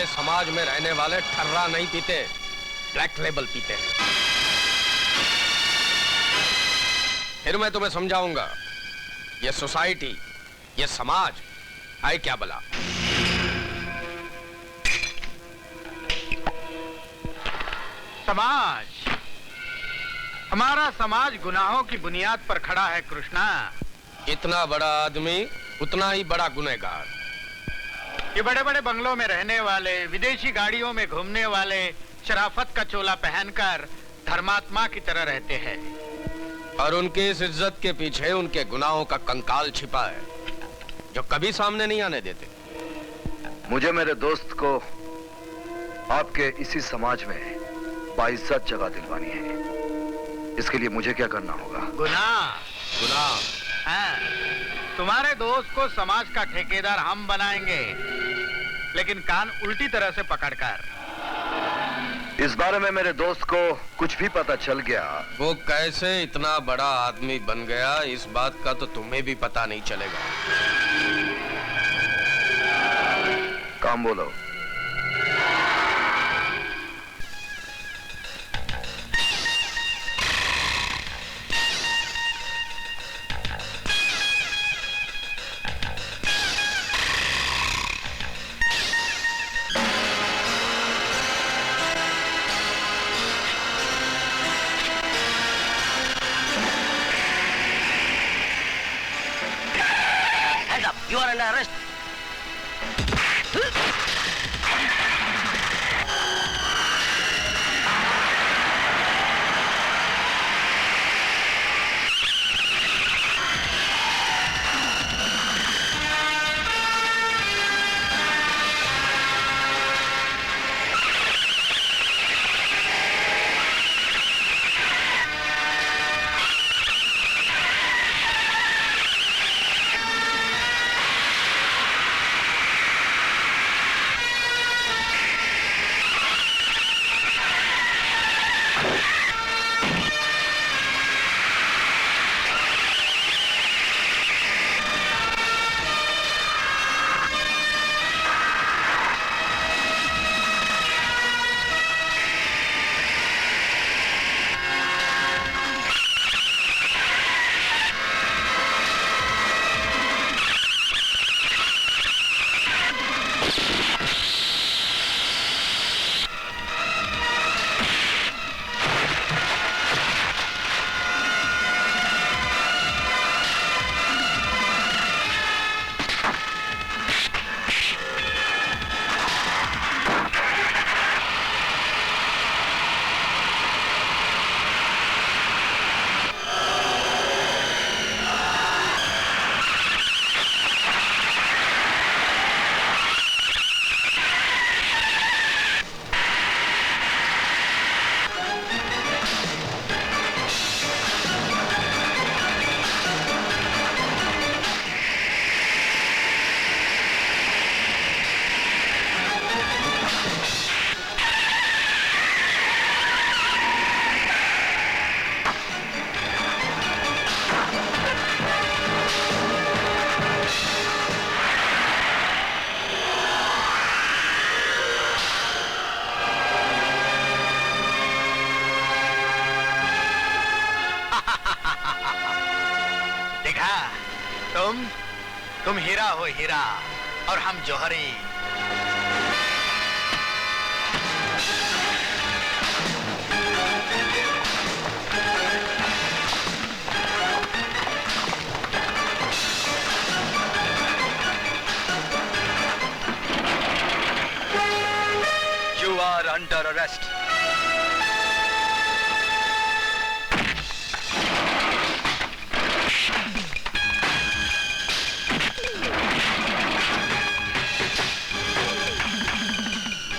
समाज में रहने वाले ठर्रा नहीं पीते, ब्लैक लेबल पीते हैं। फिर मैं तुम्हें समझाऊंगा, ये सोसाइटी, ये समाज है क्या भला। समाज, हमारा समाज गुनाहों की बुनियाद पर खड़ा है कृष्णा। इतना बड़ा आदमी उतना ही बड़ा गुनहगार। ये बड़े बड़े बंगलों में रहने वाले, विदेशी गाड़ियों में घूमने वाले, शराफत का चोला पहनकर धर्मात्मा की तरह रहते हैं, और उनकी इस इज्जत के पीछे उनके गुनाहों का कंकाल छिपा है, जो कभी सामने नहीं आने देते। मुझे मेरे दोस्त को आपके इसी समाज में बाइज्जत जगह दिलवानी है। इसके लिए मुझे क्या करना होगा? गुनाह। हाँ, तुम्हारे दोस्त को समाज का ठेकेदार हम बनाएंगे, लेकिन कान उल्टी तरह से पकड़कर। इस बारे में मेरे दोस्त को कुछ भी पता चल गया, वो कैसे इतना बड़ा आदमी बन गया, इस बात का तो तुम्हें भी पता नहीं चलेगा। काम बोलो। You are under arrest. तुम हीरा हो हीरा और हम जौहरी। You are under arrest.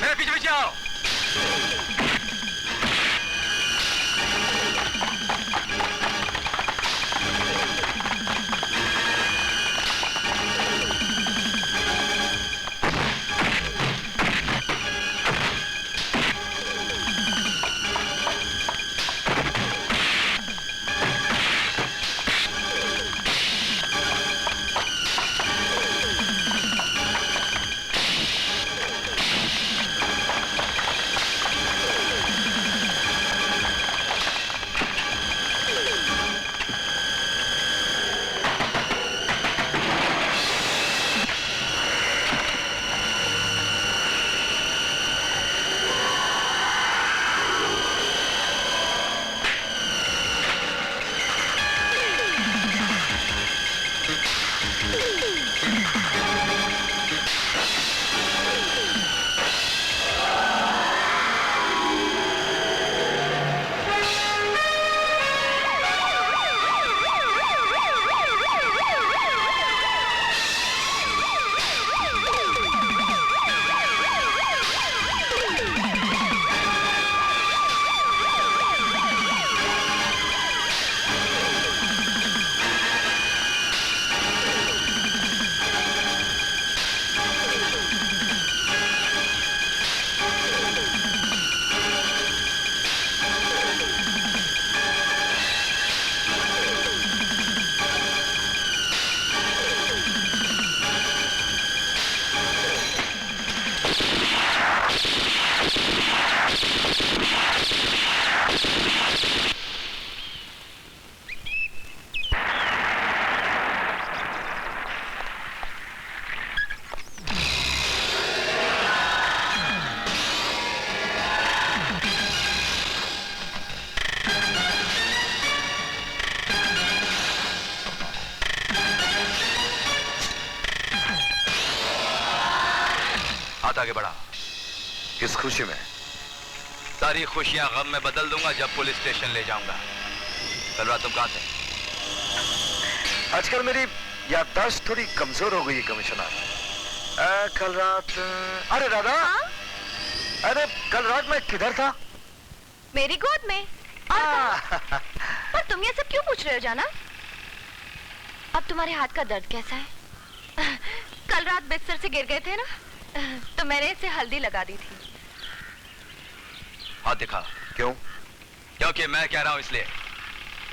मेरे पीछे पीछे आओ। आगे बढ़ाओ। किस खुशी में? सारी खुशियां गम में बदल दूंगा जब पुलिस स्टेशन ले जाऊंगा। कल रात तुम कहां थे? आजकल मेरी याददाश्त थोड़ी कमजोर हो गई है कमिश्नर। कल रात, अरे राधा, अरे कल रात मैं किधर था? मेरी गोद में। पर तुम ये सब क्यों पूछ रहे हो जाना? अब तुम्हारे हाथ का दर्द कैसा है? कल रात बिस्तर से गिर गए थे ना, तो मैंने इसे हल्दी लगा दी थी। हाथ दिखा। क्यों? क्योंकि मैं कह रहा हूं इसलिए।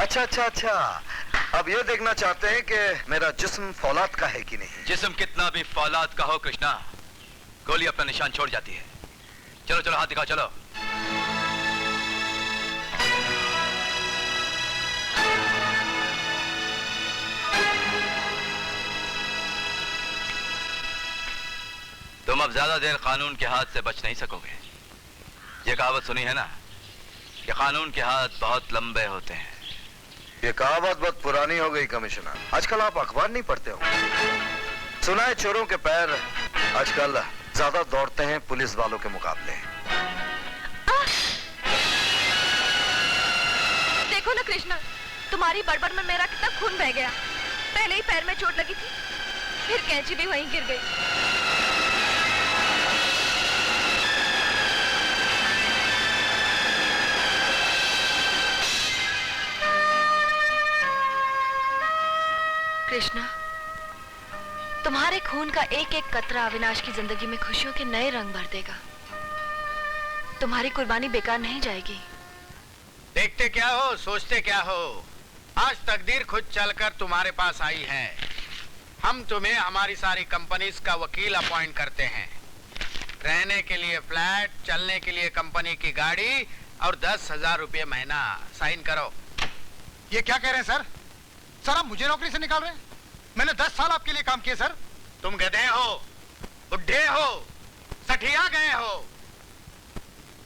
अच्छा अच्छा अच्छा, अब ये देखना चाहते हैं कि मेरा जिस्म फौलाद का है कि नहीं। जिस्म कितना भी फौलाद का हो कृष्णा, गोली अपना निशान छोड़ जाती है। चलो चलो हाथ दिखाओ, चलो। तुम अब ज्यादा देर कानून के हाथ से बच नहीं सकोगे। ये कहावत सुनी है ना कि कानून के हाथ बहुत लंबे होते हैं। ये कहावत बहुत पुरानी हो गई कमिश्नर। आजकल आप अखबार नहीं पढ़ते हो? सुना है चोरों के पैर आजकल ज्यादा दौड़ते हैं पुलिस वालों के मुकाबले। देखो ना कृष्णा, तुम्हारी बड़बड़ में मेरा कितना खून बह गया। पहले ही पैर में चोट लगी थी, फिर कैंची भी वहीं गिर गई। कृष्णा, तुम्हारे खून का एक एक कतरा अविनाश की जिंदगी में खुशियों के नए रंग भर देगा। तुम्हारी कुर्बानी बेकार नहीं जाएगी। देखते क्या हो, सोचते क्या हो। आज तकदीर खुद चलकर तुम्हारे पास आई है। हम तुम्हें हमारी सारी कंपनीज का वकील अपॉइंट करते हैं। रहने के लिए फ्लैट, चलने के लिए कंपनी की गाड़ी और 10,000 रुपये महीना। साइन करो। ये क्या कह रहे हैं सर? सर आप मुझे नौकरी से निकाल रहे हैं? मैंने 10 साल आपके लिए काम किए सर। तुम गधे हो, बुढ़े हो, सठिया गए हो।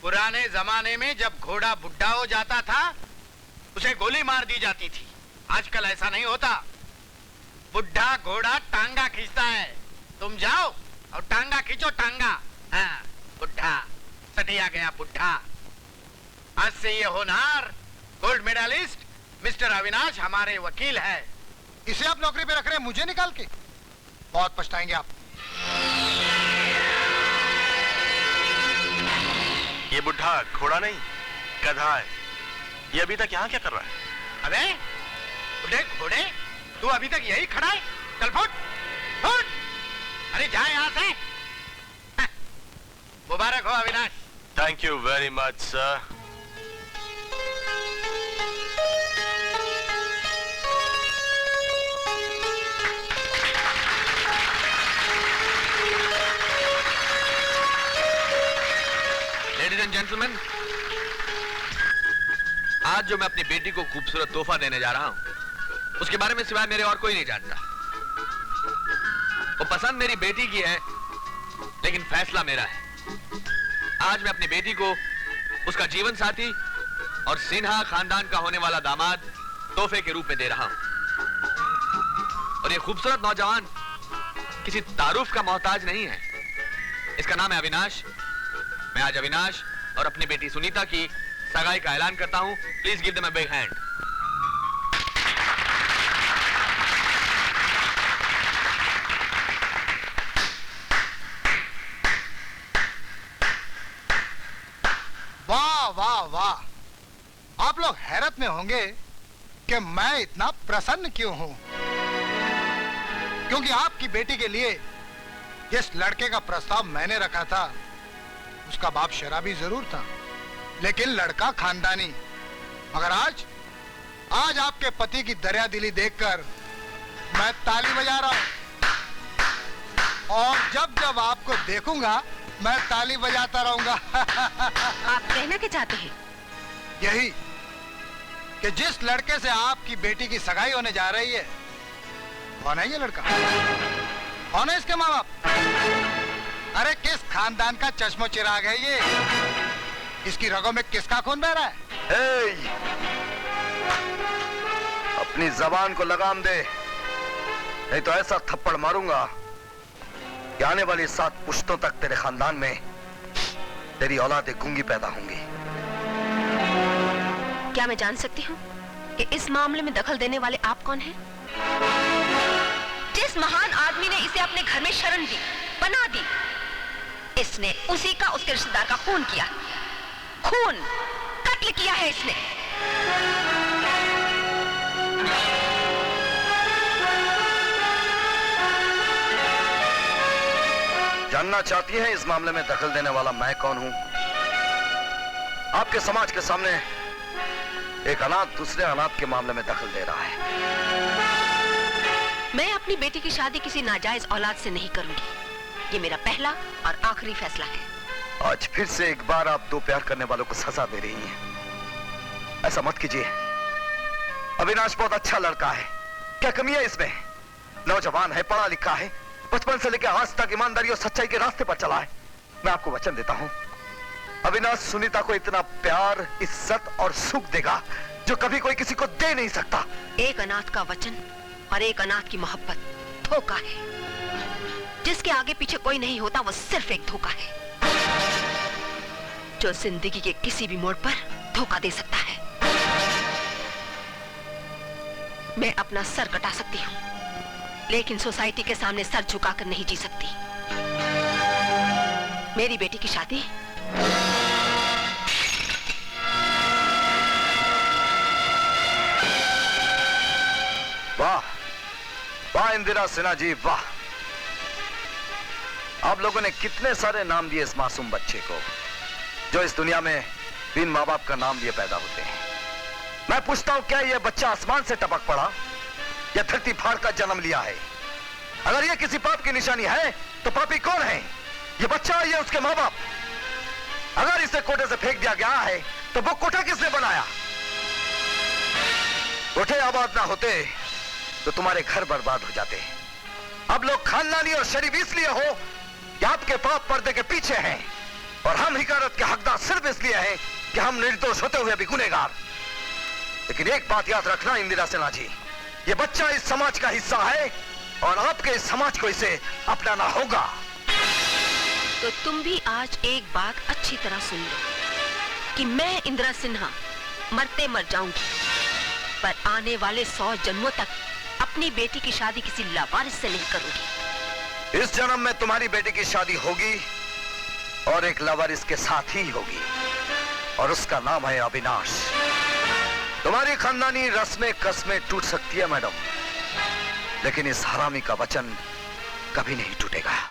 पुराने जमाने में जब घोड़ा बुढ़ा हो जाता था उसे गोली मार दी जाती थी। आजकल ऐसा नहीं होता। बुढ़ा घोड़ा टांगा खींचता है। तुम जाओ और टांगा खींचो, टांगा। हाँ, बुढ़ा, सठिया गया बुढ़ा। आज से ये होनहार गोल्ड मेडलिस्ट मिस्टर अविनाश हमारे वकील है। इसे आप नौकरी पे रख रहे हैं मुझे निकाल के? बहुत पछताएंगे आप। ये बुढ़ा घोड़ा नहीं, गधा है। ये अभी तक यहाँ क्या कर रहा है? अबे बुढ़े घोड़े, तू अभी तक यही खड़ा है? चल फुट फुट। अरे जा यहाँ से। हाँ, मुबारक हो Avinash. Thank you very much sir. Ladies and gentleman, आज जो मैं अपनी बेटी को खूबसूरत तोहफा देने जा रहा हूं, उसके बारे में सिवाय मेरे और कोई नहीं जानता। वो पसंद मेरी बेटी की है, लेकिन फैसला मेरा है। आज मैं अपनी बेटी को उसका जीवन साथी और सिन्हा खानदान का होने वाला दामाद तोहफे के रूप में दे रहा हूं। और ये खूबसूरत नौजवान किसी तारुफ का मोहताज नहीं है। इसका नाम है अविनाश। मैं आज अविनाश और अपनी बेटी सुनीता की सगाई का ऐलान करता हूं। Please give them a big hand. वाह वाह वाह, आप लोग हैरत में होंगे कि मैं इतना प्रसन्न क्यों हूं। क्योंकि आपकी बेटी के लिए जिस लड़के का प्रस्ताव मैंने रखा था उसका बाप शराबी जरूर था, लेकिन लड़का खानदानी। मगर आज आपके पति की दरियादिली देखकर मैं ताली बजा रहा हूं। और जब जब आपको देखूंगा मैं ताली बजाता रहूंगा। आप कहना क्या चाहते हैं? यही कि जिस लड़के से आपकी बेटी की सगाई होने जा रही है, कौन है ये लड़का? कौन है इसके माँ बाप? अरे किस खानदान का चश्मो चिराग है ये? इसकी रगों में किसका खून बह रहा है? अपनी जबान को लगाम दे, नहीं तो ऐसा थप्पड़ मारूंगा कि आने वाली 7 पुश्तों तक तेरे खानदान में तेरी औलादें गूंगी पैदा होंगी। क्या मैं जान सकती हूँ कि इस मामले में दखल देने वाले आप कौन हैं? जिस महान आदमी ने इसे अपने घर में शरण दी, पनाह दी, इसने उसी का उसके रिश्तेदार का खून किया, खून कत्ल किया है इसने। जानना चाहती हैं इस मामले में दखल देने वाला मैं कौन हूं? आपके समाज के सामने एक अनाथ दूसरे अनाथ के मामले में दखल दे रहा है। मैं अपनी बेटी की शादी किसी नाजायज औलाद से नहीं करूंगी। ये मेरा पहला और आखिरी फैसला है। आज फिर से एक बार आप दो प्यार करने वालों को सजा दे रही हैं। ऐसा मत कीजिए। अविनाश बहुत अच्छा लड़का है, क्या कमी है इसमें? नौजवान है, पढ़ा लिखा है, बचपन से लेकर आज तक ईमानदारी और सच्चाई के रास्ते पर चला है। मैं आपको वचन देता हूं, अविनाश सुनीता को इतना प्यार, इज्जत और सुख देगा जो कभी कोई किसी को दे नहीं सकता। एक अनाथ का वचन और एक अनाथ की मोहब्बत धोखा है। जिसके आगे पीछे कोई नहीं होता वो सिर्फ एक धोखा है, जो जिंदगी के किसी भी मोड़ पर धोखा दे सकता है। मैं अपना सर कटा सकती हूँ, लेकिन सोसाइटी के सामने सर झुकाकर नहीं जी सकती। मेरी बेटी की शादी वाह वाह इंदिरा सिन्हा जी, वाह। आप लोगों ने कितने सारे नाम दिए इस मासूम बच्चे को, जो इस दुनिया में बिन माँ बाप का नाम लिए पैदा होते हैं। मैं पूछता हूं, क्या यह बच्चा आसमान से टपक पड़ा या धरती फाड़ का जन्म लिया है? अगर यह किसी पाप की निशानी है तो पापी कौन है? यह बच्चा या उसके माँ बाप? अगर इसे कोठे से फेंक दिया गया है तो वो कोठा किसने बनाया? कोठे आबाद ना होते तो तुम्हारे घर बर्बाद हो जाते। अब लोग खानदानी और शरीफ इसलिए हो कि आपके पाप पर्दे के पीछे हैं, और हम हिकारत के हकदार सिर्फ इसलिए हैं कि हम निर्दोष होते हुए भी गुनहगार। लेकिन एक बात याद रखना इंदिरा सिन्हा जी, ये बच्चा इस समाज का हिस्सा है और आपके इस समाज को इसे अपनाना होगा। तो तुम भी आज एक बात अच्छी तरह सुन लो कि मैं इंदिरा सिन्हा मरते मर जाऊंगी, पर आने वाले 100 जन्मों तक अपनी बेटी की शादी किसी लावारिस से नहीं करूंगी। इस जन्म में तुम्हारी बेटी की शादी होगी और एक लावारिस के साथ ही होगी, और उसका नाम है अविनाश। तुम्हारी खानदानी रस्में कस्में टूट सकती है मैडम, लेकिन इस हरामी का वचन कभी नहीं टूटेगा।